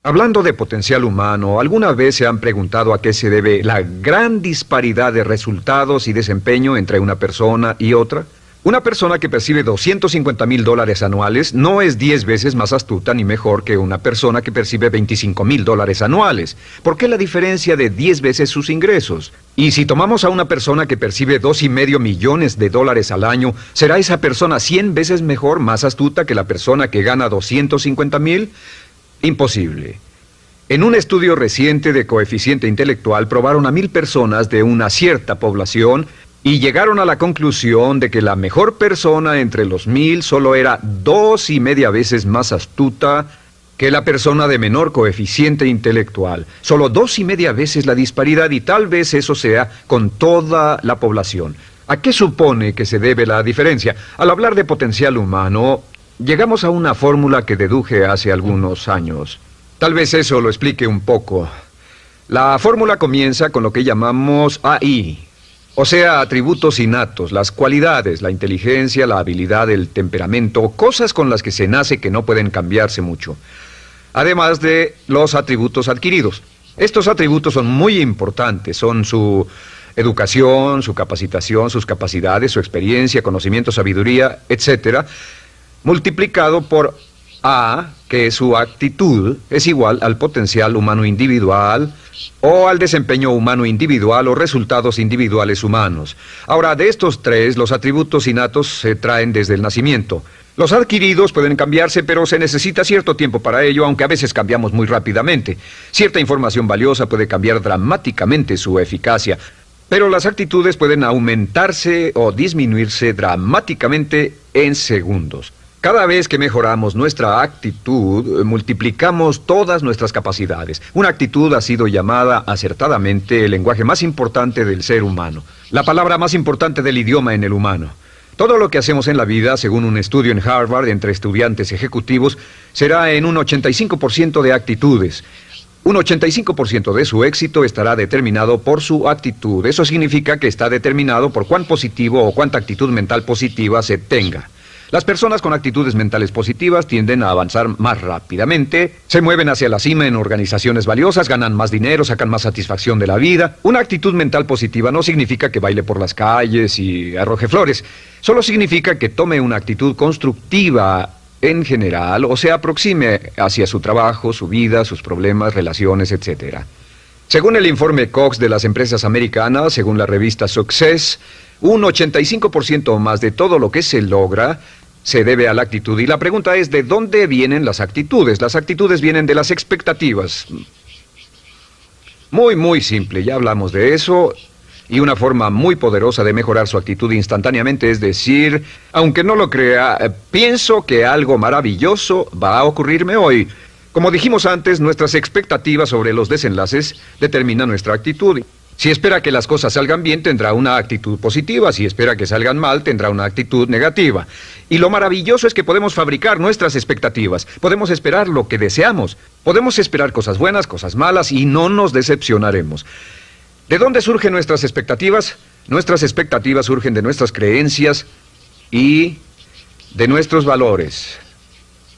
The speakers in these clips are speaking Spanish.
Hablando de potencial humano, ¿alguna vez se han preguntado a qué se debe la gran disparidad de resultados y desempeño entre una persona y otra? Una persona que percibe $250,000 anuales no es 10 veces más astuta ni mejor que una persona que percibe $25,000 anuales. ¿Por qué la diferencia de 10 veces sus ingresos? Y si tomamos a una persona que percibe $2,5 millones al año, ¿será esa persona 100 veces mejor, más astuta que la persona que gana $250,000? Imposible. En un estudio reciente de coeficiente intelectual probaron a 1,000 personas de una cierta población y llegaron a la conclusión de que la mejor persona entre los 1,000 solo era 2,5 veces más astuta que la persona de menor coeficiente intelectual. Solo 2,5 veces la disparidad, y tal vez eso sea con toda la población. ¿A qué supone que se debe la diferencia? Al hablar de potencial humano, llegamos a una fórmula que deduje hace algunos años. Tal vez eso lo explique un poco. La fórmula comienza con lo que llamamos AI, o sea, atributos innatos, las cualidades, la inteligencia, la habilidad, el temperamento, cosas con las que se nace que no pueden cambiarse mucho. Además de los atributos adquiridos. Estos atributos son muy importantes, son su educación, su capacitación, sus capacidades, su experiencia, conocimiento, sabiduría, etcétera, multiplicado por A, que es su actitud, es igual al potencial humano individual o al desempeño humano individual o resultados individuales humanos. Ahora, de estos tres, los atributos innatos se traen desde el nacimiento. Los adquiridos pueden cambiarse, pero se necesita cierto tiempo para ello, aunque a veces cambiamos muy rápidamente. Cierta información valiosa puede cambiar dramáticamente su eficacia, pero las actitudes pueden aumentarse o disminuirse dramáticamente en segundos. Cada vez que mejoramos nuestra actitud, multiplicamos todas nuestras capacidades. Una actitud ha sido llamada acertadamente el lenguaje más importante del ser humano, la palabra más importante del idioma en el humano. Todo lo que hacemos en la vida, según un estudio en Harvard entre estudiantes ejecutivos, será en un 85% de actitudes. Un 85% de su éxito estará determinado por su actitud. Eso significa que está determinado por cuán positivo o cuánta actitud mental positiva se tenga. Las personas con actitudes mentales positivas tienden a avanzar más rápidamente, se mueven hacia la cima en organizaciones valiosas, ganan más dinero, sacan más satisfacción de la vida. Una actitud mental positiva no significa que baile por las calles y arroje flores. Solo significa que tome una actitud constructiva en general o se aproxime hacia su trabajo, su vida, sus problemas, relaciones, etc. Según el informe Cox de las empresas americanas, según la revista Success, un 85% más de todo lo que se logra se debe a la actitud. Y la pregunta es, ¿de dónde vienen las actitudes? Las actitudes vienen de las expectativas. Muy simple, ya hablamos de eso. Y una forma muy poderosa de mejorar su actitud instantáneamente es decir, aunque no lo crea, pienso que algo maravilloso va a ocurrirme hoy. Como dijimos antes, nuestras expectativas sobre los desenlaces determinan nuestra actitud. Si espera que las cosas salgan bien, tendrá una actitud positiva. Si espera que salgan mal, tendrá una actitud negativa. Y lo maravilloso es que podemos fabricar nuestras expectativas. Podemos esperar lo que deseamos. Podemos esperar cosas buenas, cosas malas, y no nos decepcionaremos. ¿De dónde surgen nuestras expectativas? Nuestras expectativas surgen de nuestras creencias y de nuestros valores.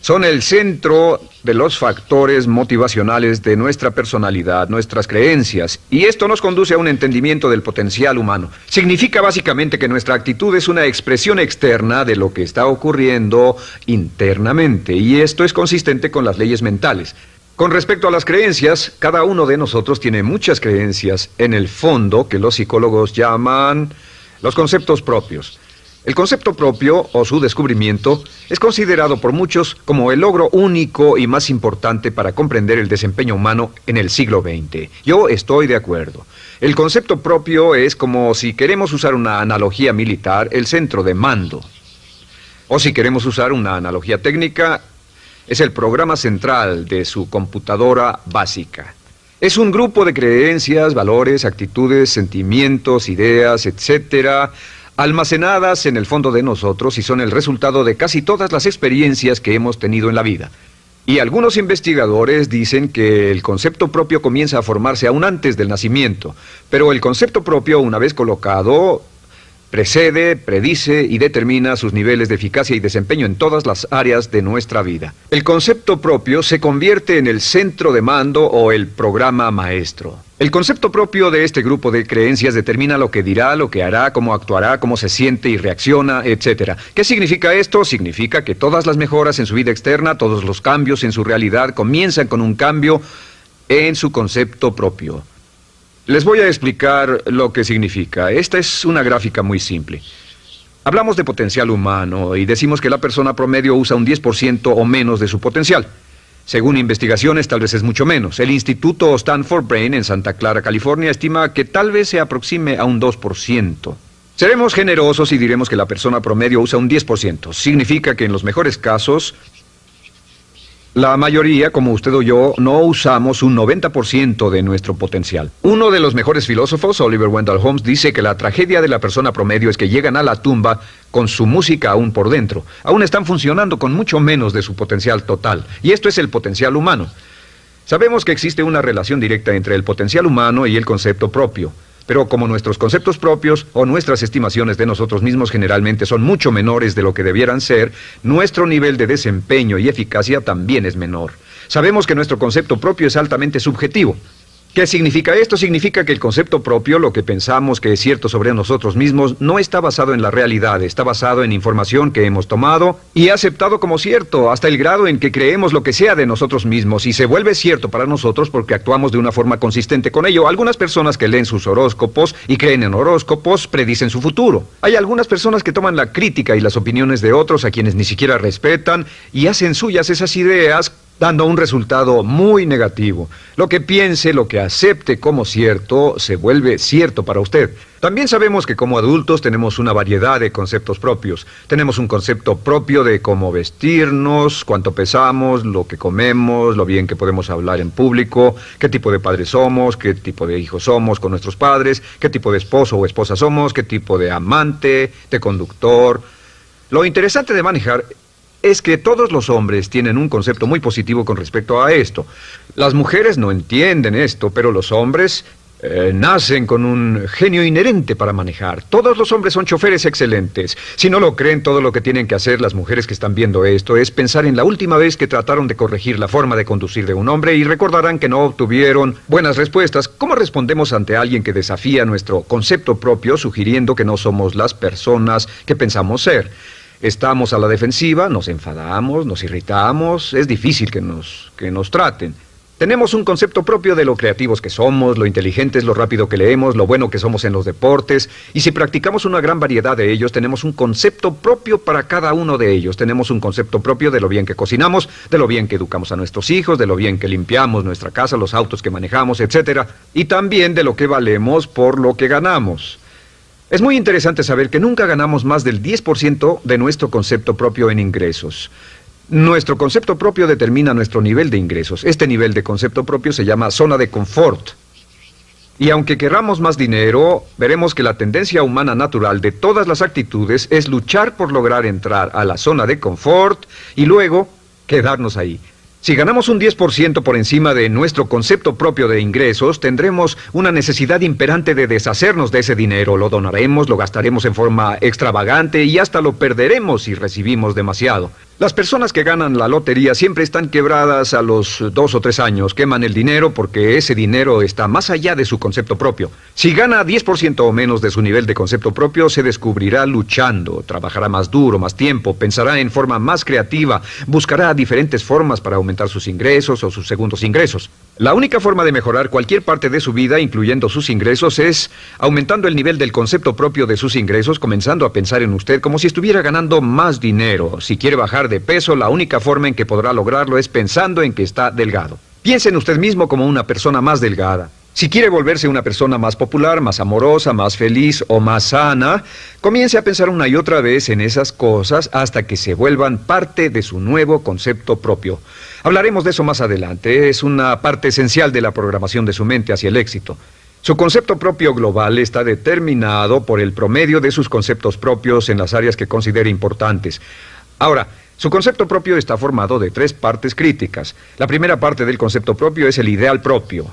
Son el centro de los factores motivacionales de nuestra personalidad, nuestras creencias, y esto nos conduce a un entendimiento del potencial humano. Significa básicamente que nuestra actitud es una expresión externa de lo que está ocurriendo internamente, y esto es consistente con las leyes mentales. Con respecto a las creencias, cada uno de nosotros tiene muchas creencias en el fondo que los psicólogos llaman los conceptos propios. El concepto propio, o su descubrimiento, es considerado por muchos como el logro único y más importante para comprender el desempeño humano en el siglo XX. Yo estoy de acuerdo. El concepto propio es como, si queremos usar una analogía militar, el centro de mando. O si queremos usar una analogía técnica, es el programa central de su computadora básica. Es un grupo de creencias, valores, actitudes, sentimientos, ideas, etcétera, almacenadas en el fondo de nosotros y son el resultado de casi todas las experiencias que hemos tenido en la vida. Y algunos investigadores dicen que el concepto propio comienza a formarse aún antes del nacimiento, pero el concepto propio, una vez colocado, Precede, predice y determina sus niveles de eficacia y desempeño en todas las áreas de nuestra vida. El concepto propio se convierte en el centro de mando o el programa maestro. El concepto propio de este grupo de creencias determina lo que dirá, lo que hará, cómo actuará, cómo se siente y reacciona, etc. ¿Qué significa esto? Significa que todas las mejoras en su vida externa, todos los cambios en su realidad comienzan con un cambio en su concepto propio. Les voy a explicar lo que significa. Esta es una gráfica muy simple. Hablamos de potencial humano y decimos que la persona promedio usa un 10% o menos de su potencial. Según investigaciones, tal vez es mucho menos. El Instituto Stanford Brain en Santa Clara, California, estima que tal vez se aproxime a un 2%. Seremos generosos y diremos que la persona promedio usa un 10%. Significa que en los mejores casos, la mayoría, como usted o yo, no usamos un 90% de nuestro potencial. Uno de los mejores filósofos, Oliver Wendell Holmes, dice que la tragedia de la persona promedio es que llegan a la tumba con su música aún por dentro. Aún están funcionando con mucho menos de su potencial total. Y esto es el potencial humano. Sabemos que existe una relación directa entre el potencial humano y el concepto propio. Pero como nuestros conceptos propios o nuestras estimaciones de nosotros mismos generalmente son mucho menores de lo que debieran ser, nuestro nivel de desempeño y eficacia también es menor. Sabemos que nuestro concepto propio es altamente subjetivo. ¿Qué significa esto? Significa que el concepto propio, lo que pensamos que es cierto sobre nosotros mismos, no está basado en la realidad, está basado en información que hemos tomado y aceptado como cierto, hasta el grado en que creemos lo que sea de nosotros mismos y se vuelve cierto para nosotros porque actuamos de una forma consistente con ello. Algunas personas que leen sus horóscopos y creen en horóscopos predicen su futuro. Hay algunas personas que toman la crítica y las opiniones de otros a quienes ni siquiera respetan y hacen suyas esas ideas, dando un resultado muy negativo. Lo que piense, lo que acepte como cierto, se vuelve cierto para usted. También sabemos que como adultos tenemos una variedad de conceptos propios. Tenemos un concepto propio de cómo vestirnos, cuánto pesamos, lo que comemos, lo bien que podemos hablar en público, qué tipo de padres somos, qué tipo de hijos somos con nuestros padres, qué tipo de esposo o esposa somos, qué tipo de amante, de conductor. Lo interesante de manejar es que todos los hombres tienen un concepto muy positivo con respecto a esto. Las mujeres no entienden esto, pero los hombres nacen con un genio inherente para manejar. Todos los hombres son choferes excelentes. Si no lo creen, todo lo que tienen que hacer las mujeres que están viendo esto es pensar en la última vez que trataron de corregir la forma de conducir de un hombre y recordarán que no obtuvieron buenas respuestas. ¿Cómo respondemos ante alguien que desafía nuestro concepto propio, sugiriendo que no somos las personas que pensamos ser? Estamos a la defensiva, nos enfadamos, nos irritamos, es difícil que nos traten. Tenemos un concepto propio de lo creativos que somos, lo inteligentes, lo rápido que leemos, lo bueno que somos en los deportes, y si practicamos una gran variedad de ellos, tenemos un concepto propio para cada uno de ellos. Tenemos un concepto propio de lo bien que cocinamos, de lo bien que educamos a nuestros hijos, de lo bien que limpiamos nuestra casa, los autos que manejamos, etc. Y también de lo que valemos por lo que ganamos. Es muy interesante saber que nunca ganamos más del 10% de nuestro concepto propio en ingresos. Nuestro concepto propio determina nuestro nivel de ingresos. Este nivel de concepto propio se llama zona de confort. Y aunque querramos más dinero, veremos que la tendencia humana natural de todas las actitudes es luchar por lograr entrar a la zona de confort y luego quedarnos ahí. Si ganamos un 10% por encima de nuestro concepto propio de ingresos, tendremos una necesidad imperante de deshacernos de ese dinero. Lo donaremos, lo gastaremos en forma extravagante y hasta lo perderemos si recibimos demasiado. Las personas que ganan la lotería siempre están quebradas a los 2 o 3 años. Queman el dinero porque ese dinero está más allá de su concepto propio. Si gana 10% o menos de su nivel de concepto propio, se descubrirá luchando, trabajará más duro, más tiempo, pensará en forma más creativa, buscará diferentes formas para aumentar sus ingresos o sus segundos ingresos. La única forma de mejorar cualquier parte de su vida, incluyendo sus ingresos, es aumentando el nivel del concepto propio de sus ingresos, comenzando a pensar en usted como si estuviera ganando más dinero. Si quiere bajar de peso, la única forma en que podrá lograrlo es pensando en que está delgado. Piense en usted mismo como una persona más delgada. Si quiere volverse una persona más popular, más amorosa, más feliz o más sana, comience a pensar una y otra vez en esas cosas hasta que se vuelvan parte de su nuevo concepto propio. Hablaremos de eso más adelante. Es una parte esencial de la programación de su mente hacia el éxito. Su concepto propio global está determinado por el promedio de sus conceptos propios en las áreas que considere importantes. Ahora, su concepto propio está formado de 3 partes críticas. La primera parte del concepto propio es el ideal propio.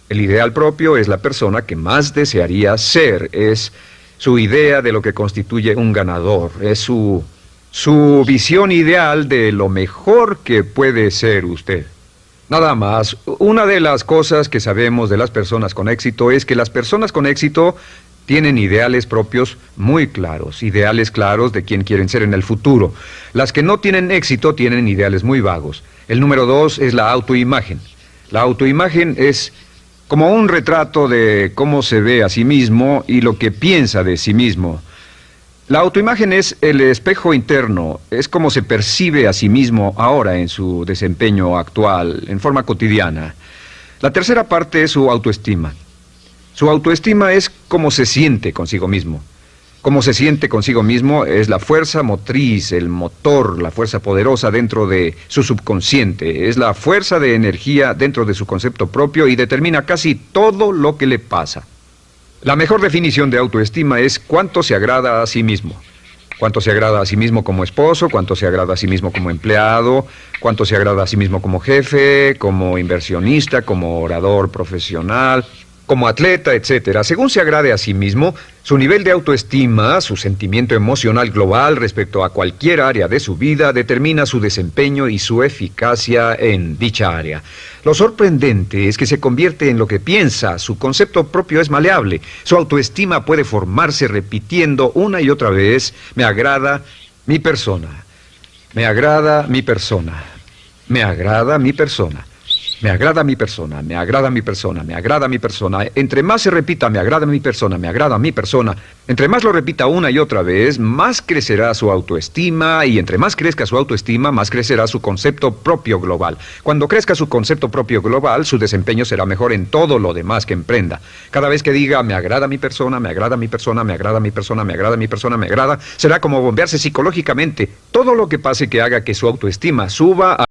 El ideal propio es la persona que más desearía ser, es su idea de lo que constituye un ganador, es su visión ideal de lo mejor que puede ser usted. Nada más, una de las cosas que sabemos de las personas con éxito es que las personas con éxito tienen ideales propios muy claros, ideales claros de quién quieren ser en el futuro. Las que no tienen éxito tienen ideales muy vagos. El número dos es la autoimagen. La autoimagen es como un retrato de cómo se ve a sí mismo y lo que piensa de sí mismo. La autoimagen es el espejo interno, es como se percibe a sí mismo ahora en su desempeño actual, en forma cotidiana. La tercera parte es su autoestima. Su autoestima es cómo se siente consigo mismo. Cómo se siente consigo mismo es la fuerza motriz, el motor, la fuerza poderosa dentro de su subconsciente. Es la fuerza de energía dentro de su concepto propio y determina casi todo lo que le pasa. La mejor definición de autoestima es cuánto se agrada a sí mismo. Cuánto se agrada a sí mismo como esposo, cuánto se agrada a sí mismo como empleado, cuánto se agrada a sí mismo como jefe, como inversionista, como orador profesional, como atleta, etcétera. Según se agrade a sí mismo, su nivel de autoestima, su sentimiento emocional global respecto a cualquier área de su vida determina su desempeño y su eficacia en dicha área. Lo sorprendente es que se convierte en lo que piensa, su concepto propio es maleable, su autoestima puede formarse repitiendo una y otra vez, me agrada mi persona, me agrada mi persona, me agrada mi persona. Me agrada mi persona, me agrada mi persona, me agrada mi persona. Entre más se repita, me agrada mi persona, me agrada mi persona, entre más lo repita una y otra vez, más crecerá su autoestima y entre más crezca su autoestima, más crecerá su concepto propio global. Cuando crezca su concepto propio global, su desempeño será mejor en todo lo demás que emprenda. Cada vez que diga, me agrada mi persona, me agrada mi persona, me agrada mi persona, me agrada mi persona, me agrada, será como bombearse psicológicamente. Todo lo que pase que haga que su autoestima suba a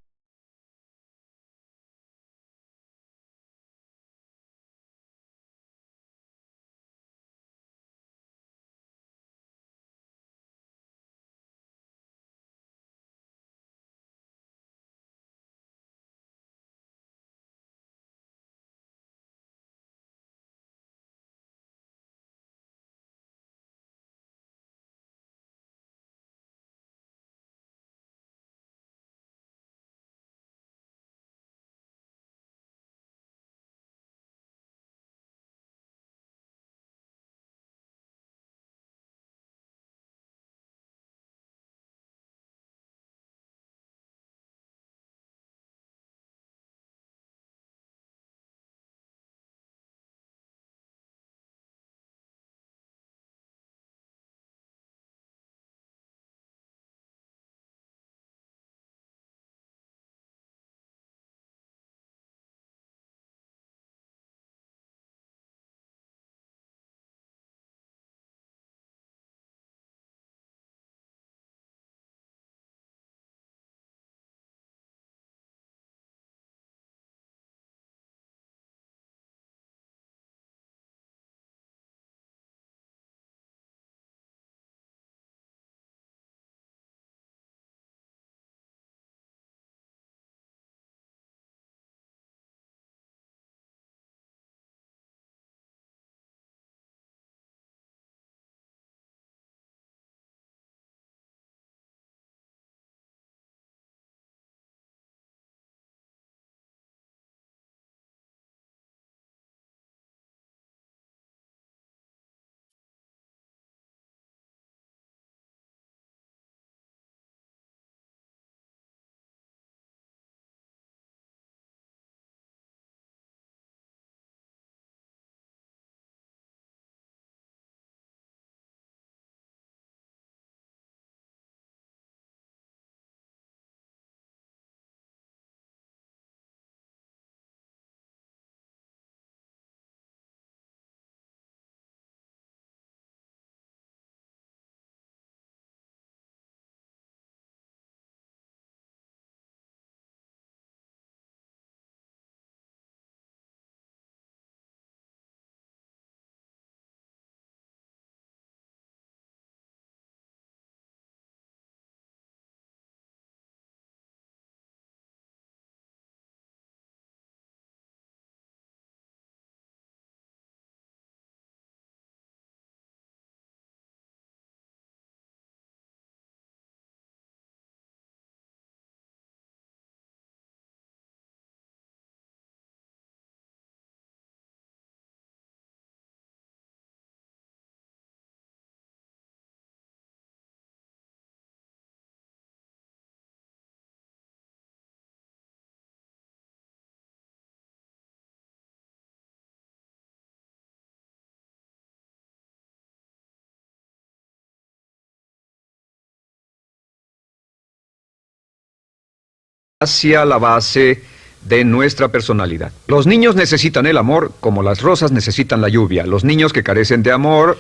hacia la base de nuestra personalidad. Los niños necesitan el amor como las rosas necesitan la lluvia. Los niños que carecen de amor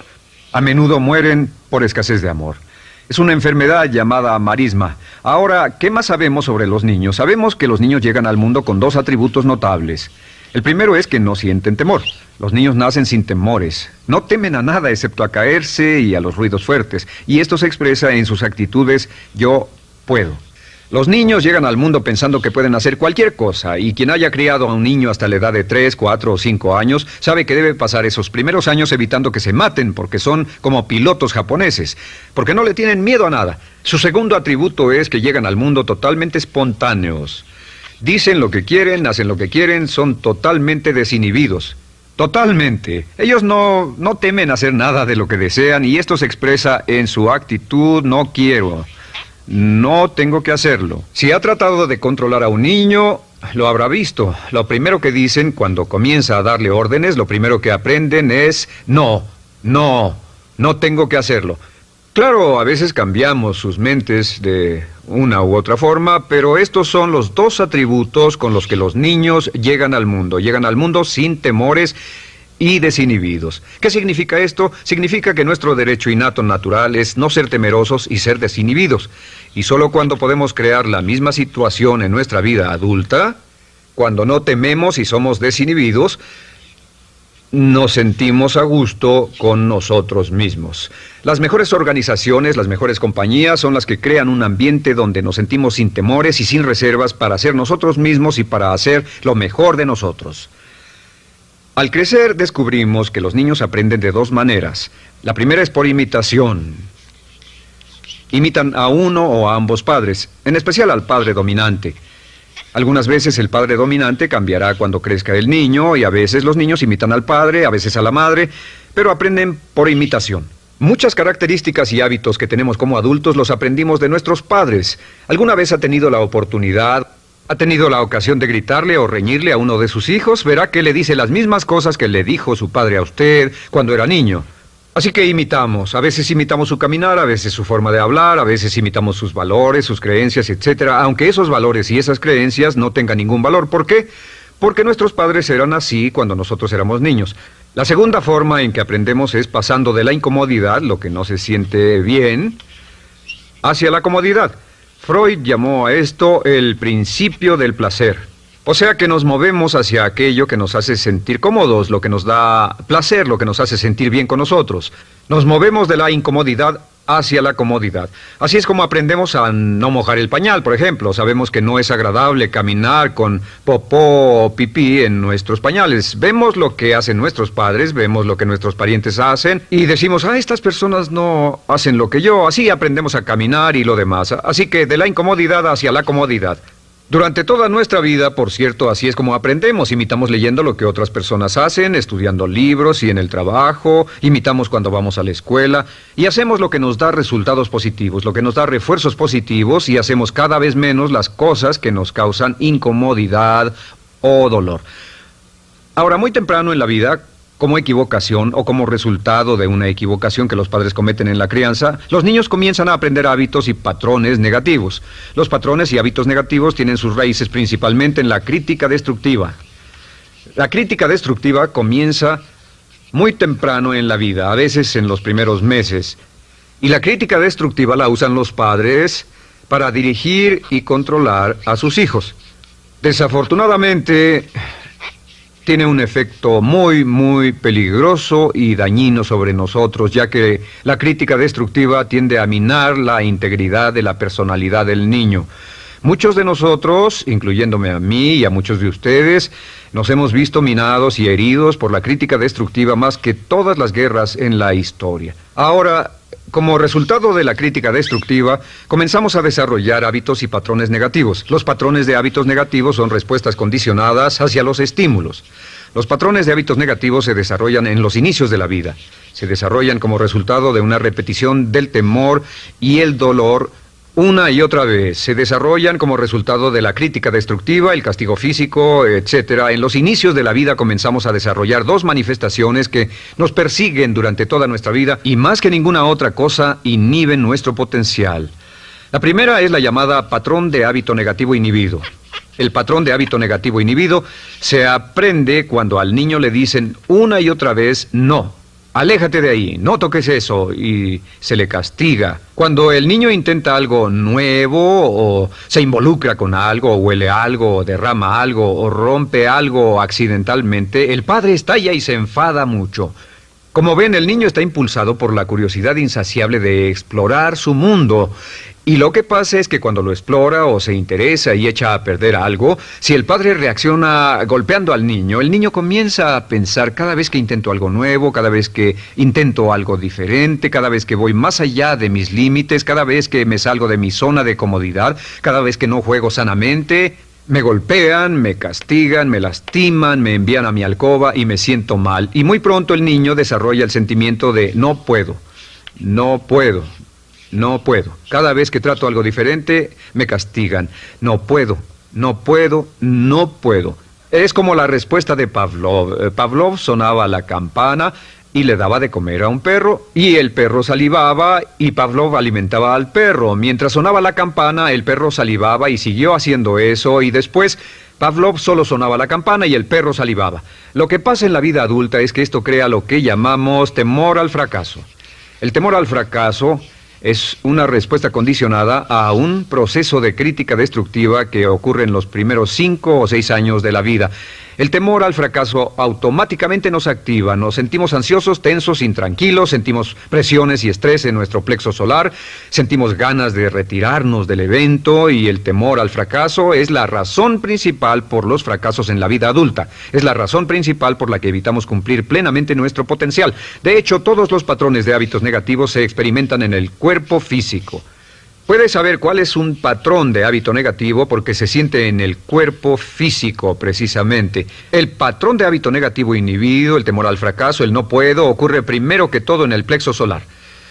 a menudo mueren por escasez de amor. Es una enfermedad llamada marisma. Ahora, ¿qué más sabemos sobre los niños? Sabemos que los niños llegan al mundo con dos atributos notables. El primero es que no sienten temor. Los niños nacen sin temores. No temen a nada excepto a caerse y a los ruidos fuertes. Y esto se expresa en sus actitudes yo puedo. Los niños llegan al mundo pensando que pueden hacer cualquier cosa, y quien haya criado a un niño hasta la edad de 3, 4 o 5 años sabe que debe pasar esos primeros años evitando que se maten, porque son como pilotos japoneses, porque no le tienen miedo a nada. Su segundo atributo es que llegan al mundo totalmente espontáneos. Dicen lo que quieren, hacen lo que quieren, son totalmente desinhibidos. Totalmente. Ellos no temen hacer nada de lo que desean, y esto se expresa en su actitud no quiero. No tengo que hacerlo. Si ha tratado de controlar a un niño, lo habrá visto. Lo primero que dicen cuando comienza a darle órdenes, lo primero que aprenden es no tengo que hacerlo. Claro, a veces cambiamos sus mentes de una u otra forma, pero estos son los dos atributos con los que los niños llegan al mundo. Llegan al mundo sin temores y desinhibidos. ¿Qué significa esto? Significa que nuestro derecho innato natural es no ser temerosos y ser desinhibidos. Y solo cuando podemos crear la misma situación en nuestra vida adulta, cuando no tememos y somos desinhibidos, nos sentimos a gusto con nosotros mismos. Las mejores organizaciones, las mejores compañías son las que crean un ambiente donde nos sentimos sin temores y sin reservas para ser nosotros mismos y para hacer lo mejor de nosotros. Al crecer descubrimos que los niños aprenden de dos maneras. La primera es por imitación. Imitan a uno o a ambos padres, en especial al padre dominante. Algunas veces el padre dominante cambiará cuando crezca el niño, y a veces los niños imitan al padre, a veces a la madre, pero aprenden por imitación. Muchas características y hábitos que tenemos como adultos los aprendimos de nuestros padres. ¿Alguna vez ha tenido la ocasión de gritarle o reñirle a uno de sus hijos? Verá que le dice las mismas cosas que le dijo su padre a usted cuando era niño. Así que imitamos. A veces imitamos su caminar, a veces su forma de hablar, a veces imitamos sus valores, sus creencias, etc. Aunque esos valores y esas creencias no tengan ningún valor. ¿Por qué? Porque nuestros padres eran así cuando nosotros éramos niños. La segunda forma en que aprendemos es pasando de la incomodidad, lo que no se siente bien, hacia la comodidad. Freud llamó a esto el principio del placer. O sea que nos movemos hacia aquello que nos hace sentir cómodos, lo que nos da placer, lo que nos hace sentir bien con nosotros. Nos movemos de la incomodidad hacia la comodidad. Así es como aprendemos a no mojar el pañal, por ejemplo. Sabemos que no es agradable caminar con popó o pipí en nuestros pañales. Vemos lo que hacen nuestros padres, vemos lo que nuestros parientes hacen y decimos, estas personas no hacen lo que yo. Así aprendemos a caminar y lo demás. Así que de la incomodidad hacia la comodidad. Durante toda nuestra vida, por cierto, así es como aprendemos. Imitamos leyendo lo que otras personas hacen, estudiando libros y en el trabajo, imitamos cuando vamos a la escuela, y hacemos lo que nos da resultados positivos, lo que nos da refuerzos positivos, y hacemos cada vez menos las cosas que nos causan incomodidad o dolor. Ahora, muy temprano en la vida, como equivocación o como resultado de una equivocación que los padres cometen en la crianza, los niños comienzan a aprender hábitos y patrones negativos. Los patrones y hábitos negativos tienen sus raíces principalmente en la crítica destructiva. La crítica destructiva comienza muy temprano en la vida, a veces en los primeros meses. Y la crítica destructiva la usan los padres para dirigir y controlar a sus hijos. Desafortunadamente, tiene un efecto muy peligroso y dañino sobre nosotros, ya que la crítica destructiva tiende a minar la integridad de la personalidad del niño. Muchos de nosotros, incluyéndome a mí y a muchos de ustedes, nos hemos visto minados y heridos por la crítica destructiva más que todas las guerras en la historia. Ahora, como resultado de la crítica destructiva, comenzamos a desarrollar hábitos y patrones negativos. Los patrones de hábitos negativos son respuestas condicionadas hacia los estímulos. Los patrones de hábitos negativos se desarrollan en los inicios de la vida. Se desarrollan como resultado de una repetición del temor y el dolor una y otra vez. Se desarrollan como resultado de la crítica destructiva, el castigo físico, etc. En los inicios de la vida comenzamos a desarrollar dos manifestaciones que nos persiguen durante toda nuestra vida y más que ninguna otra cosa inhiben nuestro potencial. La primera es la llamada patrón de hábito negativo inhibido. El patrón de hábito negativo inhibido se aprende cuando al niño le dicen una y otra vez no. Aléjate de ahí, no toques eso, y se le castiga. Cuando el niño intenta algo nuevo, o se involucra con algo, o huele algo, o derrama algo, o rompe algo accidentalmente, el padre estalla y se enfada mucho. Como ven, el niño está impulsado por la curiosidad insaciable de explorar su mundo. Y lo que pasa es que cuando lo explora o se interesa y echa a perder algo, si el padre reacciona golpeando al niño, el niño comienza a pensar cada vez que intento algo nuevo, cada vez que intento algo diferente, cada vez que voy más allá de mis límites, cada vez que me salgo de mi zona de comodidad, cada vez que no juego sanamente, me golpean, me castigan, me lastiman, me envían a mi alcoba y me siento mal. Y muy pronto el niño desarrolla el sentimiento de no puedo, no puedo. No puedo. Cada vez que trato algo diferente, me castigan. No puedo, no puedo, no puedo. Es como la respuesta de Pavlov. Pavlov sonaba la campana y le daba de comer a un perro, y el perro salivaba y Pavlov alimentaba al perro. Mientras sonaba la campana, el perro salivaba y siguió haciendo eso, y después Pavlov solo sonaba la campana y el perro salivaba. Lo que pasa en la vida adulta es que esto crea lo que llamamos temor al fracaso. El temor al fracaso es una respuesta condicionada a un proceso de crítica destructiva que ocurre en los primeros 5 o 6 años de la vida. El temor al fracaso automáticamente nos activa, nos sentimos ansiosos, tensos, intranquilos, sentimos presiones y estrés en nuestro plexo solar, sentimos ganas de retirarnos del evento, y el temor al fracaso es la razón principal por los fracasos en la vida adulta. Es la razón principal por la que evitamos cumplir plenamente nuestro potencial. De hecho, todos los patrones de hábitos negativos se experimentan en el cuerpo físico. Puedes saber cuál es un patrón de hábito negativo porque se siente en el cuerpo físico, precisamente. El patrón de hábito negativo inhibido, el temor al fracaso, el no puedo, ocurre primero que todo en el plexo solar.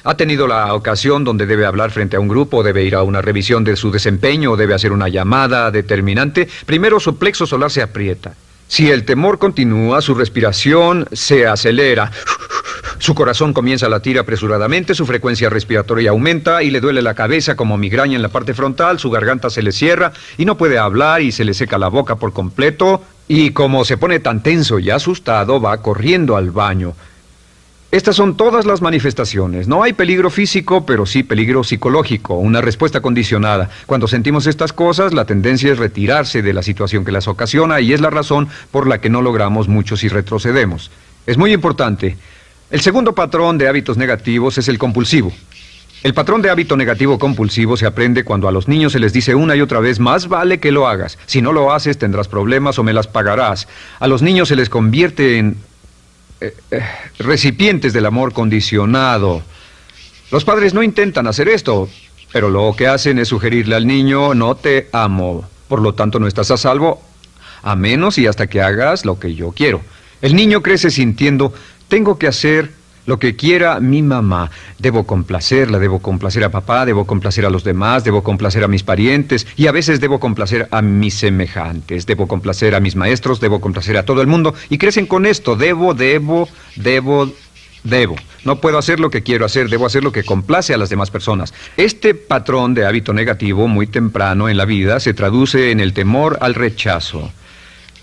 ¿Ha tenido la ocasión donde debe hablar frente a un grupo, debe ir a una revisión de su desempeño, o debe hacer una llamada determinante? Primero su plexo solar se aprieta. Si el temor continúa, su respiración se acelera. Su corazón comienza a latir apresuradamente, su frecuencia respiratoria aumenta y le duele la cabeza como migraña en la parte frontal, su garganta se le cierra y no puede hablar y se le seca la boca por completo, y como se pone tan tenso y asustado, va corriendo al baño. Estas son todas las manifestaciones. No hay peligro físico, pero sí peligro psicológico, una respuesta condicionada. Cuando sentimos estas cosas, la tendencia es retirarse de la situación que las ocasiona, y es la razón por la que no logramos mucho si retrocedemos. Es muy importante. El segundo patrón de hábitos negativos es el compulsivo. El patrón de hábito negativo compulsivo se aprende cuando a los niños se les dice una y otra vez: más vale que lo hagas. Si no lo haces, tendrás problemas o me las pagarás. A los niños se les convierte en recipientes del amor condicionado. Los padres no intentan hacer esto, pero lo que hacen es sugerirle al niño: no te amo, por lo tanto no estás a salvo, a menos y hasta que hagas lo que yo quiero. El niño crece sintiendo: tengo que hacer lo que quiera mi mamá. Debo complacerla, debo complacer a papá, debo complacer a los demás, debo complacer a mis parientes, y a veces debo complacer a mis semejantes, debo complacer a mis maestros, debo complacer a todo el mundo, y crecen con esto: debo. No puedo hacer lo que quiero hacer, debo hacer lo que complace a las demás personas. Este patrón de hábito negativo muy temprano en la vida se traduce en el temor al rechazo.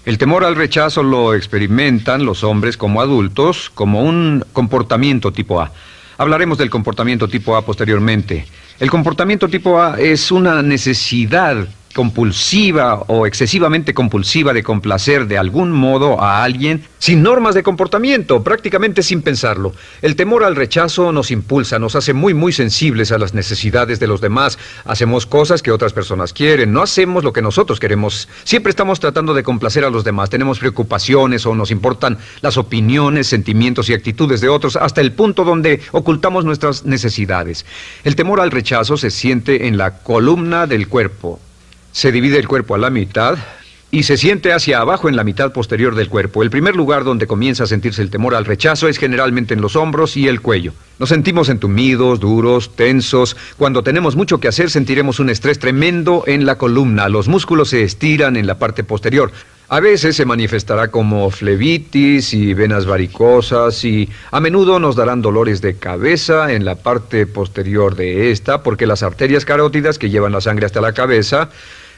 El temor al rechazo lo experimentan los hombres como adultos como un comportamiento tipo A. Hablaremos del comportamiento tipo A posteriormente. El comportamiento tipo A es una necesidad compulsiva o excesivamente compulsiva de complacer de algún modo a alguien sin normas de comportamiento, prácticamente sin pensarlo. El temor al rechazo nos impulsa, nos hace muy sensibles a las necesidades de los demás. Hacemos cosas que otras personas quieren, no hacemos lo que nosotros queremos. Siempre estamos tratando de complacer a los demás, tenemos preocupaciones o nos importan las opiniones, sentimientos y actitudes de otros hasta el punto donde ocultamos nuestras necesidades. El temor al rechazo se siente en la columna del cuerpo. Se divide el cuerpo a la mitad y se siente hacia abajo en la mitad posterior del cuerpo. El primer lugar donde comienza a sentirse el temor al rechazo es generalmente en los hombros y el cuello. Nos sentimos entumidos, duros, tensos. Cuando tenemos mucho que hacer, sentiremos un estrés tremendo en la columna. Los músculos se estiran en la parte posterior. A veces se manifestará como flebitis y venas varicosas y a menudo nos darán dolores de cabeza en la parte posterior de esta porque las arterias carótidas que llevan la sangre hasta la cabeza,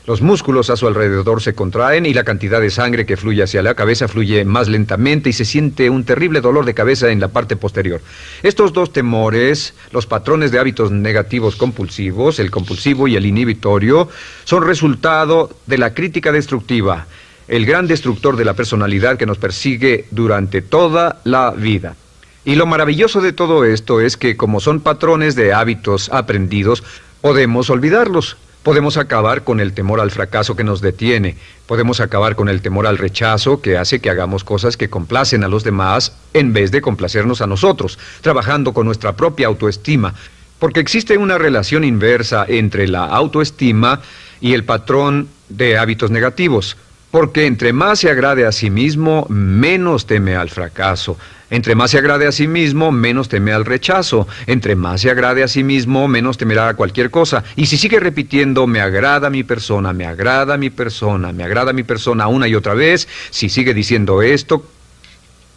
los músculos a su alrededor se contraen y la cantidad de sangre que fluye hacia la cabeza fluye más lentamente y se siente un terrible dolor de cabeza en la parte posterior. Estos dos temores, los patrones de hábitos negativos compulsivos, el compulsivo y el inhibitorio, son resultado de la crítica destructiva, el gran destructor de la personalidad que nos persigue durante toda la vida. Y lo maravilloso de todo esto es que como son patrones de hábitos aprendidos, podemos olvidarlos. Podemos acabar con el temor al fracaso que nos detiene. Podemos acabar con el temor al rechazo que hace que hagamos cosas que complacen a los demás en vez de complacernos a nosotros, trabajando con nuestra propia autoestima. Porque existe una relación inversa entre la autoestima y el patrón de hábitos negativos. Porque entre más se agrade a sí mismo, menos teme al fracaso. Entre más se agrade a sí mismo, menos teme al rechazo. Entre más se agrade a sí mismo, menos temerá a cualquier cosa. Y si sigue repitiendo, me agrada mi persona, me agrada mi persona, me agrada mi persona una y otra vez, si sigue diciendo esto,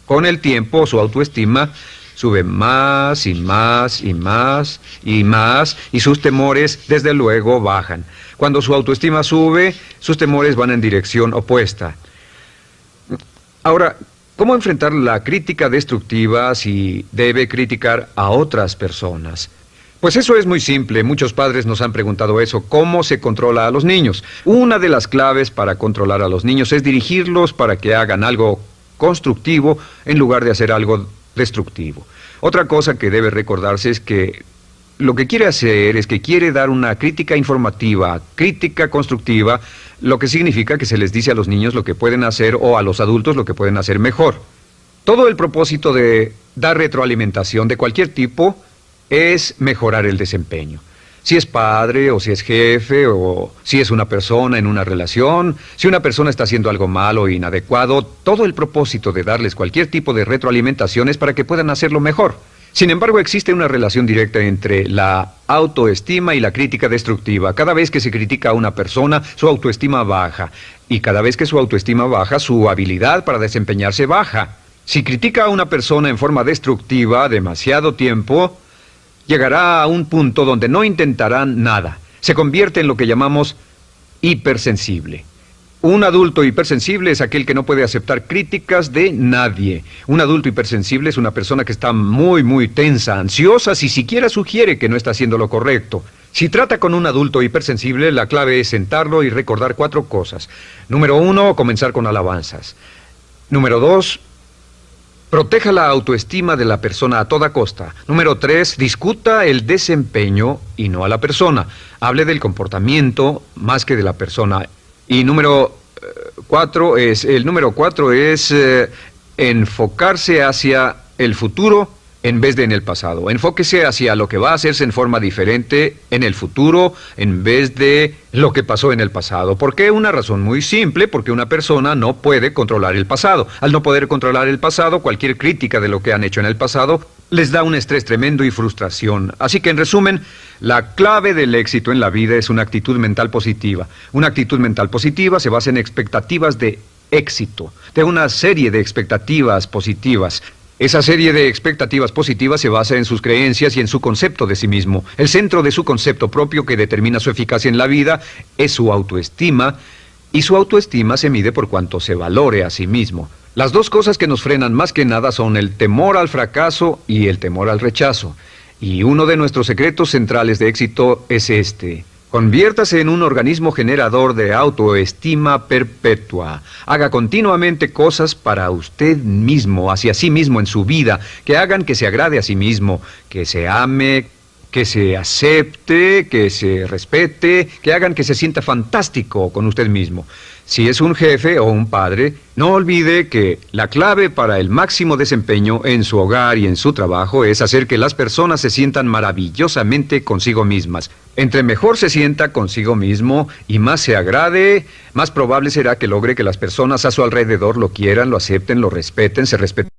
con el tiempo su autoestima sube más y más y más y más y sus temores desde luego bajan. Cuando su autoestima sube, sus temores van en dirección opuesta. Ahora, ¿cómo enfrentar la crítica destructiva si debe criticar a otras personas? Pues eso es muy simple. Muchos padres nos han preguntado eso. ¿Cómo se controla a los niños? Una de las claves para controlar a los niños es dirigirlos para que hagan algo constructivo en lugar de hacer algo destructivo. Otra cosa que debe recordarse es que lo que quiere hacer es que quiere dar una crítica informativa, crítica constructiva, lo que significa que se les dice a los niños lo que pueden hacer o a los adultos lo que pueden hacer mejor. Todo el propósito de dar retroalimentación de cualquier tipo es mejorar el desempeño. Si es padre o si es jefe o si es una persona en una relación, si una persona está haciendo algo malo o inadecuado, todo el propósito de darles cualquier tipo de retroalimentación es para que puedan hacerlo mejor. Sin embargo, existe una relación directa entre la autoestima y la crítica destructiva. Cada vez que se critica a una persona, su autoestima baja. Y cada vez que su autoestima baja, su habilidad para desempeñarse baja. Si critica a una persona en forma destructiva demasiado tiempo, llegará a un punto donde no intentarán nada. Se convierte en lo que llamamos hipersensible. Un adulto hipersensible es aquel que no puede aceptar críticas de nadie. Un adulto hipersensible es una persona que está muy tensa, ansiosa, si siquiera sugiere que no está haciendo lo correcto. Si trata con un adulto hipersensible, la clave es sentarlo y recordar 4 cosas. Número 1, comenzar con alabanzas. Número 2, proteja la autoestima de la persona a toda costa. Número 3, discuta el desempeño y no a la persona. Hable del comportamiento más que de la persona. Y número 4 es enfocarse hacia el futuro en vez de en el pasado. Enfóquese hacia lo que va a hacerse en forma diferente en el futuro en vez de lo que pasó en el pasado. ¿Por qué? Una razón muy simple, porque una persona no puede controlar el pasado. Al no poder controlar el pasado, cualquier crítica de lo que han hecho en el pasado les da un estrés tremendo y frustración. Así que, en resumen, la clave del éxito en la vida es una actitud mental positiva. Una actitud mental positiva se basa en expectativas de éxito, de una serie de expectativas positivas. Esa serie de expectativas positivas se basa en sus creencias y en su concepto de sí mismo. El centro de su concepto propio que determina su eficacia en la vida es su autoestima, y su autoestima se mide por cuanto se valore a sí mismo. Las dos cosas que nos frenan más que nada son el temor al fracaso y el temor al rechazo. Y uno de nuestros secretos centrales de éxito es este: conviértase en un organismo generador de autoestima perpetua. Haga continuamente cosas para usted mismo, hacia sí mismo en su vida, que hagan que se agrade a sí mismo, que se ame, que se acepte, que se respete, que hagan que se sienta fantástico con usted mismo. Si es un jefe o un padre, no olvide que la clave para el máximo desempeño en su hogar y en su trabajo es hacer que las personas se sientan maravillosamente consigo mismas. Entre mejor se sienta consigo mismo y más se agrade, más probable será que logre que las personas a su alrededor lo quieran, lo acepten, lo respeten, se respeten.